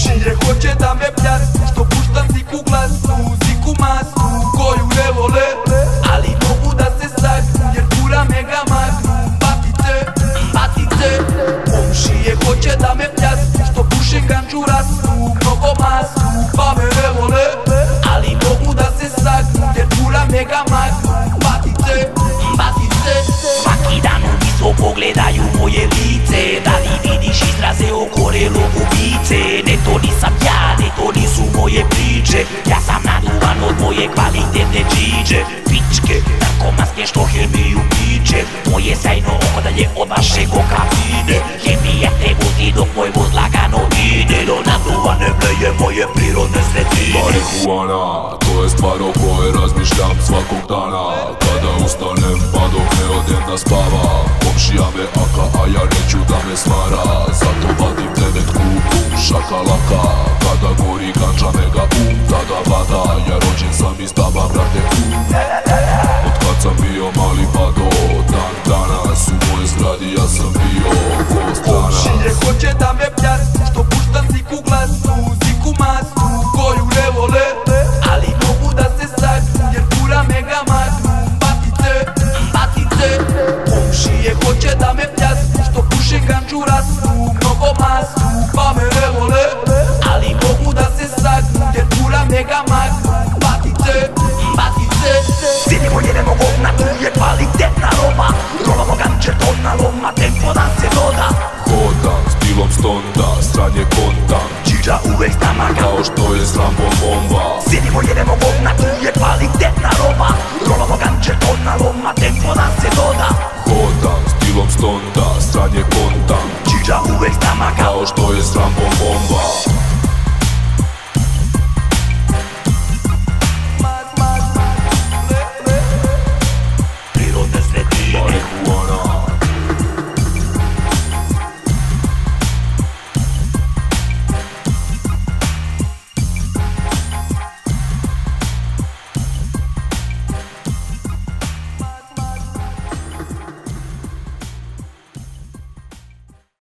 Komšije hoće da me pljastu, što puštam ziku glasnu, ziku masnu, koju ne vole, ali mogu da se saknu, jer kura me ga maknu. Batice, batice, komšije hoće da me pljastu, što pušim ganđu rasnu, mnogo masnu, pa me ne vole, ali mogu da se saknu, jer kura me ga maknu. Batice, batice, svaki dan ubistvo pogledaju moje lice, da li vidiš izraze okorelog ubice. Ne, to nisam ja, ne, to nisu moje priče, ja sam naduvan od moje kvalitetne džiđe. Pičke, narkomanske što hemiju piče, moje sjajno oko dalje od vašeg oka vide. Hemija te buti dok moj voz lagano ide, do naduvane bleje moje prirodne sredine. Marihuana, to je stvar o kojoj razmišljam svakog dana, kada ustanem pa dok ne odem da spava. Komšija me aka, a ja neću da me smara, zato vadim devetku, šakalaka. Kada gori ganđa mega tada vada, ja rođen sam iz Taba, brate. Od kad sam bio mali pa do dan danas, u mojoj zgradi ja sam bio gost dana. Komšije hoće da me pljastu, što puštam ziku glasnu, ziku masnu, koju ne vole, ali mogu da se saknu, jer kura me ga maknu. Batice, batice, komšije hoće da me pljastu, što pušim ganđu rasnu, mnogo masnu, pa me ne vole, ali mogu da se saknu, jer kura me ga maknu. Batice, batice, Sinimo jedemo govna, tu je kvalitetna roba, robamo ganđe tona loma, tempo da se doda. Hodam s pilom stonda, sranje kontam, Džiđa uvek stamaka, kao što je srambo bomba. Sinimo jedemo govna, tu je kvalitetna roba, robamo ganđe tona loma, tempo da se doda. Hodam s pilom stonda, sranje kontam, Džiđa uvek stamaka, kao što je srambo